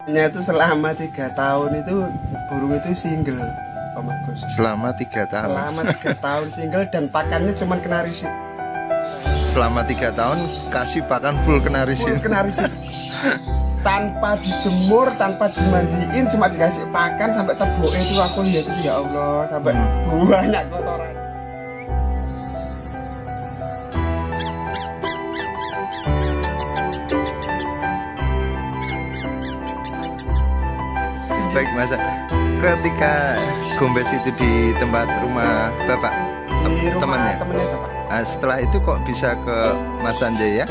Nya itu selama 3 tahun itu burung itu single, Om Agus. Selama 3 tahun. Selama 3 tahun single dan pakannya cuma kena risit. Selama 3 tahun kasih pakan full kena risit. Full kena risit. Tanpa dijemur, tanpa dimandiin, cuma dikasih pakan sampai teboke itu aku lihat itu ya Allah, sampai banyak kotoran. Baik Mas, ketika gombes itu di tempat rumah Bapak, Di rumah temannya Bapak. Nah, setelah itu kok bisa ke Mas Sanjaya?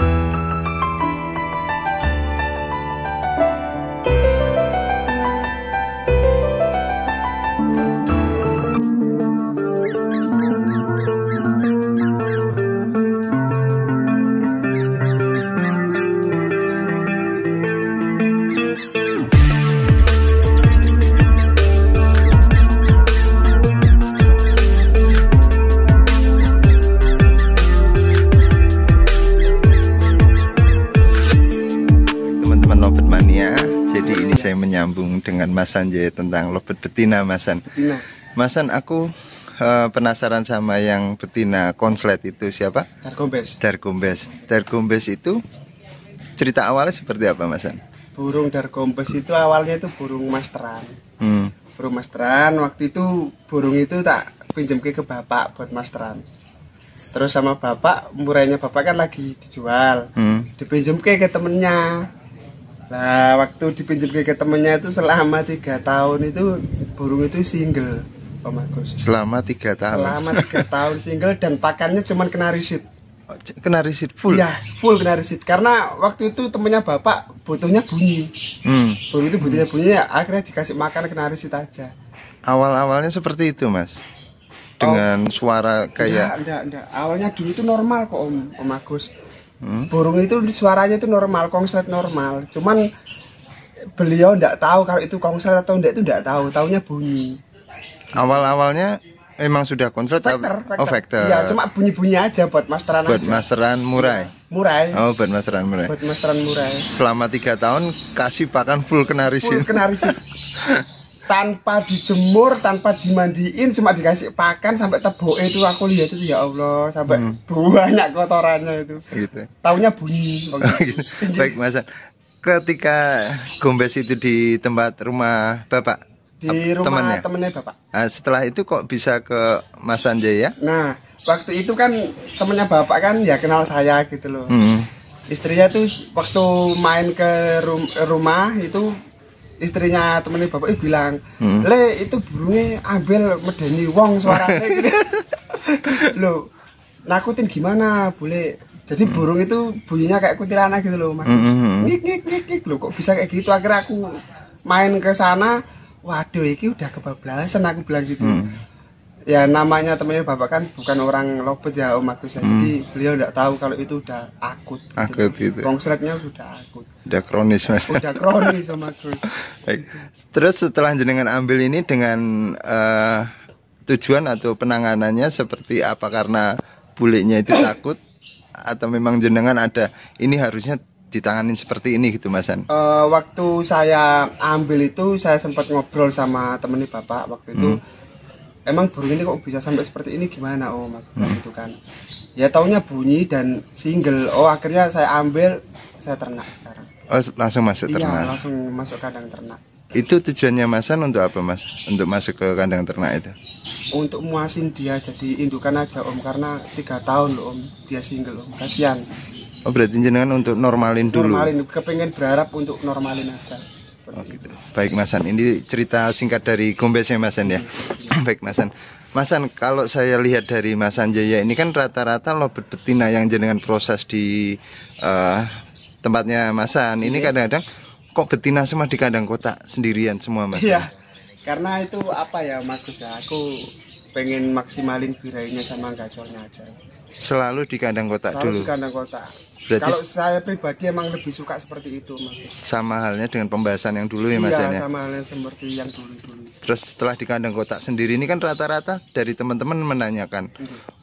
Jadi ini saya menyambung dengan Mas Sanjaya tentang lovebird betina, Masan. Betina. Masan, aku penasaran sama yang betina konslet itu siapa? Dargombes. Dargombes. Dargombes itu cerita awalnya seperti apa, Masan? Burung Dargombes itu awalnya itu burung masteran. Burung masteran, waktu itu burung itu tak pinjam ke bapak buat masteran. Terus sama bapak, murahnya bapak kan lagi dijual. Dipinjam ke temennya. Nah, waktu dipinjam ke temennya itu selama 3 tahun itu burung itu single, Om Agus. Selama 3 tahun. Selama 3 tahun single dan pakannya cuma kena risit. Kena risit full? Iya, full kena risit. Karena waktu itu temennya bapak butuhnya bunyi. Burung itu butuhnya bunyi, ya akhirnya dikasih makan kena risit aja. Awal-awalnya seperti itu, Mas? Dengan suara kayak... Enggak. Awalnya dulu itu normal kok, Om Agus. Burung itu suaranya itu normal, konslet normal. Cuman beliau enggak tahu kalau itu konslet atau enggak, itu enggak tahu. Taunya bunyi. Awal-awalnya emang sudah konslet? Vector. Oh, vector. Ya, cuma bunyi-bunyi aja buat masteran buat aja. masteran murai? Murai. Oh, buat masteran murai. Buat masteran murai. Selama 3 tahun kasih pakan full kena risit? Full kena risit. Tanpa dijemur, tanpa dimandiin, cuma dikasih pakan sampai teboke itu aku lihat itu ya Allah, sampai banyak kotorannya itu. Gitu. Taunya bunyi. Gitu. Baik, Mas. Ketika gombes itu di tempat rumah Bapak, di rumah temennya Bapak. Nah, setelah itu kok bisa ke Mas Sanjaya? Nah, waktu itu kan temennya Bapak kan ya kenal saya gitu loh. Istrinya tuh waktu main ke rumah itu, istrinya temennya bapak bilang, Le itu burungnya ambil medeni wong suaranya gitu. Loh, nakutin gimana boleh? Jadi burung itu bunyinya kayak kuntilanak gitu loh, Mas. Ngik loh, kok bisa kayak gitu. Akhirnya aku main ke sana, waduh ini udah kebablasan, aku bilang gitu. Ya namanya temennya bapak kan bukan orang lovebird ya, Om Agus ya. Jadi beliau enggak tahu kalau itu udah akut. Akut gitu. Konsletnya sudah akut. Udah kronis, Mas. Udah kronis, Om Agus. Baik. Terus setelah jenengan ambil ini dengan tujuan atau penanganannya seperti apa? Karena bulenya itu takut atau memang jenengan ada ini harusnya ditanganin seperti ini gitu, Masan? Waktu saya ambil itu saya sempat ngobrol sama temennya bapak waktu itu. Emang burung ini kok bisa sampai seperti ini gimana, Om? Gitu kan. Ya taunya bunyi dan single. Oh, akhirnya saya ambil, saya ternak sekarang. Oh, langsung masuk ternak. Iya, langsung masuk kandang ternak. Itu tujuannya Masan untuk apa, Mas? Untuk masuk ke kandang ternak itu? Untuk muasin dia jadi indukan aja, Om, karena 3 tahun loh, Om. Dia single, Om. Kasihan. Oh, berarti jenengan untuk normalin dulu. Normalin, kepengen berharap untuk normalin aja. Oh, gitu. Baik, Masan, ini cerita singkat dari gombesnya, Masan ya. Baik, Masan. Masan, kalau saya lihat dari Mas Sanjaya ini kan rata-rata lovebird betina yang jenengan proses di tempatnya Masan. Ini kadang-kadang kok betina semua di kandang kotak sendirian semua, Mas? Iya, karena itu apa ya, Mas ya, aku pengen maksimalin birainya sama gacornya aja. Selalu di kandang kotak dulu? Selalu di kandang kotak. Berarti kalau saya pribadi emang lebih suka seperti itu, Mas. Sama halnya dengan pembahasan yang dulu ya, Mas? Iya, sama halnya seperti yang dulu-dulu. Terus setelah di kandang kotak sendiri ini kan rata-rata dari teman-teman menanyakan,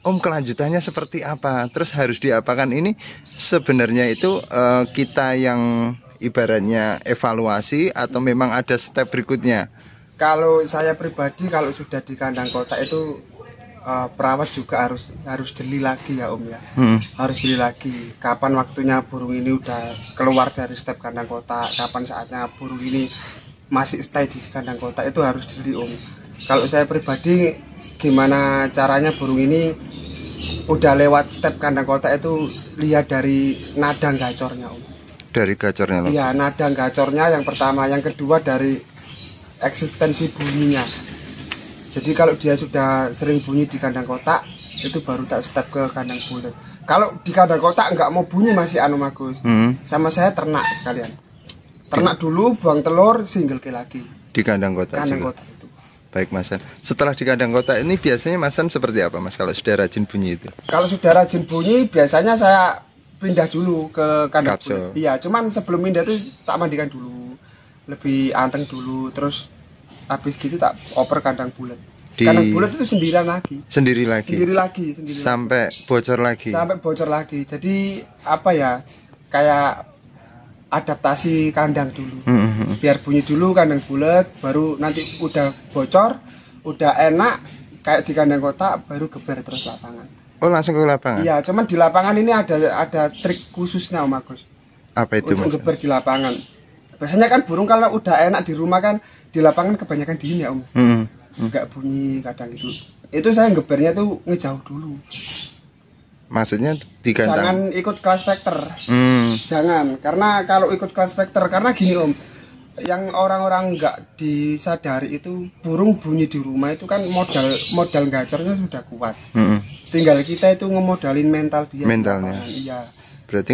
Om kelanjutannya seperti apa? Terus harus diapakan? Ini sebenarnya itu kita yang ibaratnya evaluasi atau memang ada step berikutnya? Kalau saya pribadi kalau sudah di kandang kotak itu perawat juga harus jeli lagi ya Om ya. Harus jeli lagi kapan waktunya burung ini udah keluar dari step kandang kotak, kapan saatnya burung ini masih stay di kandang kotak, itu harus jeli Om. Kalau saya pribadi gimana caranya burung ini udah lewat step kandang kotak itu lihat dari nada gacornya Om. Dari gacornya loh? Iya, nada gacornya yang pertama, yang kedua dari eksistensi bunyinya. Jadi kalau dia sudah sering bunyi di kandang kotak, itu baru tak step ke kandang bulat. Kalau di kandang kotak nggak mau bunyi masih anu Bagus. Sama saya ternak sekalian. Ternak dulu, buang telur, single ke lagi. Di kandang kotak juga? Kotak itu. Baik Mas San. Setelah di kandang kotak ini biasanya Mas San seperti apa Mas kalau sudah rajin bunyi itu? Kalau sudah rajin bunyi biasanya saya pindah dulu ke kandang bulat. Iya, cuman sebelum pindah itu tak mandikan dulu. Lebih anteng dulu, terus habis gitu tak oper kandang bulat. Kandang bulat itu sendirian lagi. Sendiri lagi. Sampai bocor lagi. Jadi apa ya? Kayak adaptasi kandang dulu. Biar bunyi dulu kandang bulat, baru nanti udah bocor, udah enak kayak di kandang kotak, baru geber terus lapangan. Oh, langsung ke lapangan? Iya, cuman di lapangan ini ada trik khususnya Om Agus. Apa itu Mas? Untuk geber di lapangan. Biasanya kan burung kalau udah enak di rumah kan, di lapangan kebanyakan dingin ya Om. Enggak bunyi kadang itu. Itu saya gebernya tuh ngejauh dulu. Maksudnya di kandang? Jangan ikut kelas vektor. Jangan, karena kalau ikut kelas vektor, karena gini Om, yang orang-orang nggak disadari itu burung bunyi di rumah itu kan modal gacornya sudah kuat. Tinggal kita itu ngemodalin mental dia. Mentalnya. Iya. Berarti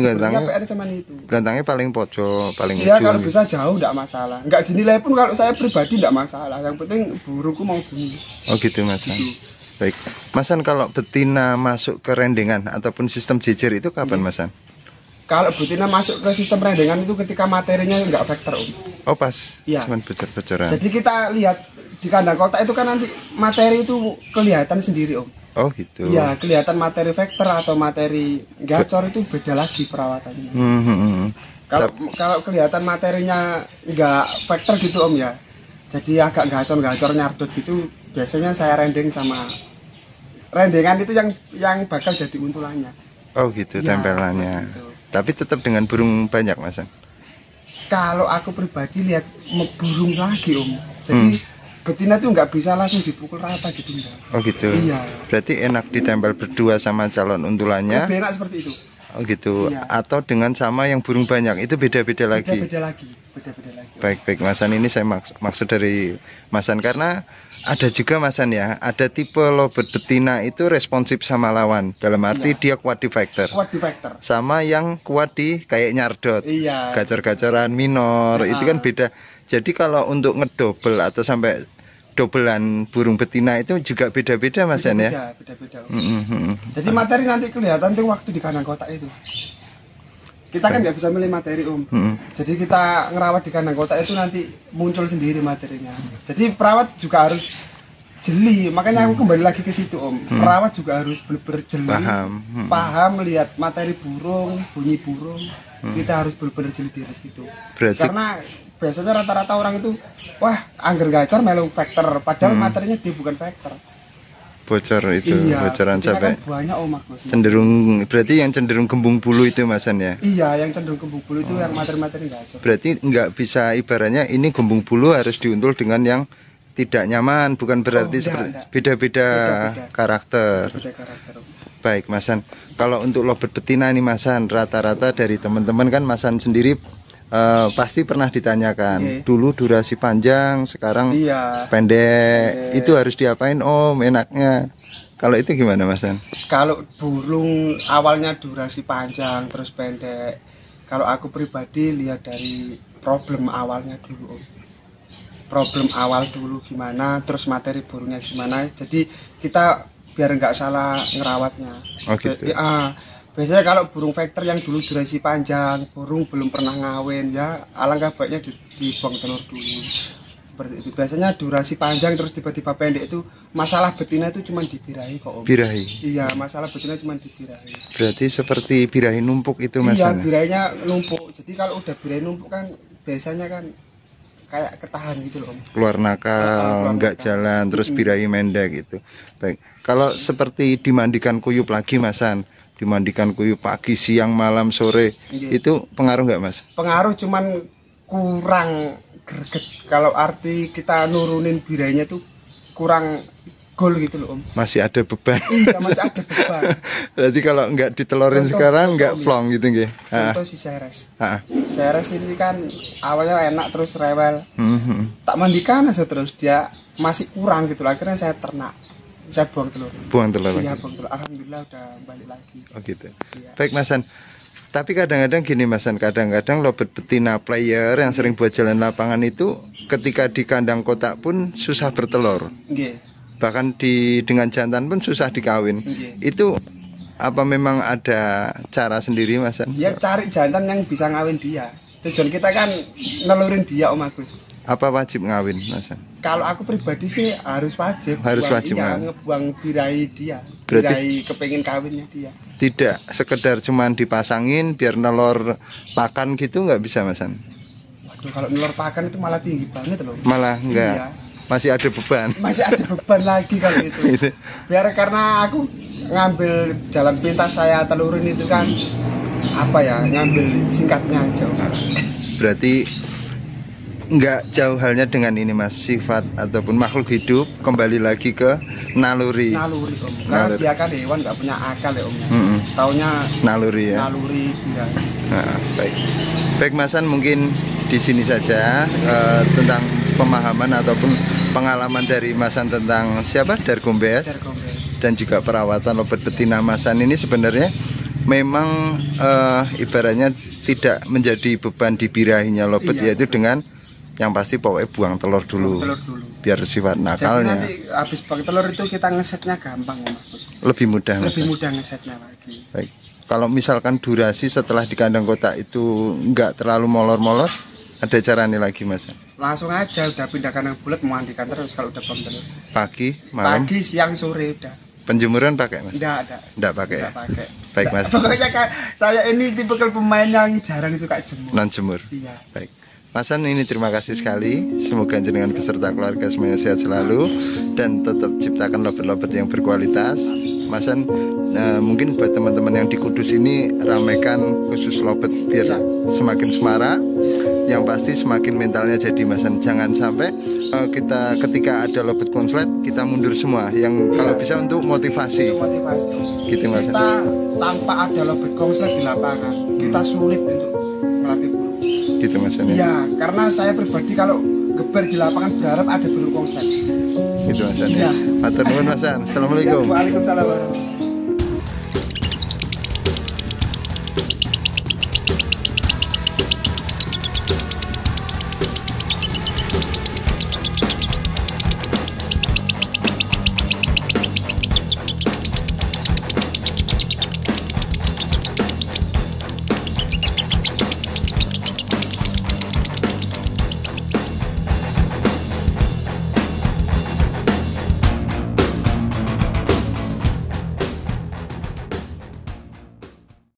gantangnya paling pojok, paling ujung. Iya, kalau bisa jauh nggak masalah. Nggak dinilai pun kalau saya pribadi nggak masalah. Yang penting burungku mau bunyi. Oh gitu Mas. Gitu. Baik, Mas San, kalau betina masuk ke rendengan ataupun sistem jejer itu kapan Mas San? Kalau betina masuk ke sistem rendengan itu ketika materinya nggak vektor Om. Oh pas, ya. Cuman bocor-bocoran. Jadi kita lihat di kandang kotak itu kan nanti materi itu kelihatan sendiri Om. Oh gitu. Iya, kelihatan materi vektor atau materi gacor itu beda lagi perawatannya. Kalau kelihatan materinya nggak vektor gitu Om ya, jadi agak gacor nyardut gitu, biasanya saya rendeng sama rendengan itu yang bakal jadi untulannya. Oh gitu ya, tempelannya. Gitu. Tapi tetap dengan burung banyak Mas San? Kalau aku pribadi lihat burung lagi Om, jadi betina tuh nggak bisa langsung dipukul rata gitu enggak. Oh gitu. Iya. Berarti enak ditempel berdua sama calon untulannya. Lebih enak seperti itu. Oh gitu. Iya. Atau dengan sama yang burung banyak itu beda-beda lagi. Beda-beda lagi. Baik Mas San, ini saya maksud dari Mas San karena ada juga Mas San ya, ada tipe lovebird betina itu responsif sama lawan. Dalam arti dia kuat di vektor. Sama yang kuat di kayak nyardot. Iya. Gacor-gacoran minor itu kan beda. Jadi kalau untuk ngedobel atau sampai dobelan burung betina itu juga beda-beda Mas San ya. Beda-beda. Jadi materi nanti kelihatan tuh waktu di kandang kotak itu. Kita kan nggak bisa milih materi Om. Jadi kita ngerawat di kandang kotak itu nanti muncul sendiri materinya. Jadi perawat juga harus jeli. Makanya aku kembali lagi ke situ Om. Perawat juga harus benar-benar jeli. Paham lihat materi burung, bunyi burung. Kita harus benar-benar jeli di situ. Karena biasanya rata-rata orang itu, wah angger gacor melu vektor. Padahal materinya dia bukan vektor. Bocor itu, iya, bocoran sampai kan banyak Om Agus. Cenderung, berarti yang cenderung kembung bulu itu Mas San ya? Iya, yang cenderung kembung bulu itu yang materi-materi gacor. Berarti nggak bisa ibaratnya ini kembung bulu harus diuntul dengan yang tidak nyaman, bukan berarti seperti beda-beda karakter. Baik Mas San, kalau untuk lovebird betina nih Mas San, rata-rata dari teman-teman kan Mas San sendiri pasti pernah ditanyakan dulu durasi panjang, sekarang pendek. Itu harus diapain Om enaknya? Kalau itu gimana Mas San? Kalau burung awalnya durasi panjang terus pendek, kalau aku pribadi lihat dari problem awalnya dulu Om. Problem awal dulu gimana, terus materi burungnya gimana. Jadi kita biar nggak salah ngerawatnya. Oh gitu. Biasanya kalau burung vektor yang dulu durasi panjang, burung belum pernah ngawin ya, alangkah baiknya dibuang telur dulu. seperti itu. Biasanya durasi panjang terus tiba-tiba pendek itu masalah betina itu cuma dibirahi kok Om. Birahi. Iya, masalah betina cuma dibirahi. Berarti seperti birahi numpuk itu Mas? Iya, birahinya numpuk. Jadi kalau udah birahi numpuk kan biasanya kan kayak ketahan gitu loh Om. Keluar nakal, nggak jalan, terus birahi mendek gitu. Baik, kalau seperti dimandikan kuyup lagi Masan, dimandikan kuyup pagi, siang, malam, sore, itu pengaruh nggak Mas? Pengaruh cuman kurang greget. Kalau arti kita nurunin birahinya tuh kurang gol gitu loh Om. Masih ada beban. Iya, masih ada beban. Berarti kalau nggak ditelorin sekarang nggak plong gitu nggih. Contoh si Ceres. Ceres ini kan awalnya enak terus rewel. Tak mandikan aja terus dia masih kurang gitu. Akhirnya saya ternak. Saya buang telur. Buang telur. Iya, buang telur. Alhamdulillah udah balik lagi. Oh gitu. Iya. Baik Masan. Tapi kadang-kadang gini Masan, kadang-kadang lobet betina player yang sering buat jalan lapangan itu ketika di kandang kotak pun susah bertelur. Nggih. Bahkan dengan jantan pun susah dikawin. Itu apa memang ada cara sendiri Masan? Ya cari jantan yang bisa ngawin dia. Tujuan kita kan nelurin dia Om Agus. Apa wajib ngawin Masan? Kalau aku pribadi sih harus wajib. Harus wajib ngawin. Ngebuang birahi dia. Berarti Birahi kepengin kawinnya dia. Tidak sekedar cuman dipasangin biar nelor pakan gitu nggak bisa Masan? Waduh, kalau nelor pakan itu malah tinggi banget loh. Malah enggak. Iya. Masih ada beban. Masih ada beban lagi kalau itu. Biar karena aku ngambil jalan pintas saya telurin itu kan apa ya, ngambil singkatnya aja. Berarti nggak jauh halnya dengan ini Mas, sifat ataupun makhluk hidup kembali lagi ke naluri. Naluri Om. Karena dia kan hewan nggak punya akal ya Om. Taunya naluri ya. Naluri dia. Nah, baik. Baik Masan, mungkin di sini saja tentang pemahaman ataupun pengalaman dari Masan tentang siapa? Dargombes. Dan juga perawatan lobet betina Masan ini sebenarnya memang ibaratnya tidak menjadi beban di birahinya lobet, yaitu dengan yang pasti pokoknya buang telur dulu, biar sifat nakalnya. Jadi nanti habis buang telur itu kita ngesetnya gampang Mas. Lebih mudah. Lebih mudah ngesetnya lagi. Baik. Kalau misalkan durasi setelah di kandang kotak itu nggak terlalu molor-molor, ada caranya lagi Mas? Langsung aja udah pindah kandang bulat, mandikan terus kalau udah buang telur. Pagi, malam. Pagi, siang, sore udah. Penjemuran pakai Mas? Enggak pakai. Enggak pakai. Baik Mas. Pokoknya saya ini tipe pemain yang jarang suka jemur. Non jemur. Iya. Baik. Masan ini terima kasih sekali. Semoga jenengan beserta keluarga semuanya sehat selalu dan tetap ciptakan lobet-lobet yang berkualitas. Masan mungkin buat teman-teman yang di Kudus ini ramaikan khusus lobet biar semakin semarak. Yang pasti semakin mentalnya jadi Masan. Jangan sampai kita ketika ada lobet konslet kita mundur semua. Yang kalau bisa untuk motivasi. Gitu Masan. Kita tanpa ada lobet konslet di lapangan kita sulit untuk melatih burung. Gitu Mas. Iya, karena saya pribadi kalau geber di lapangan berharap ada burung konslet. Gitu Mas. Iya. Matur nuwun Mas. Assalamualaikum. Waalaikumsalam.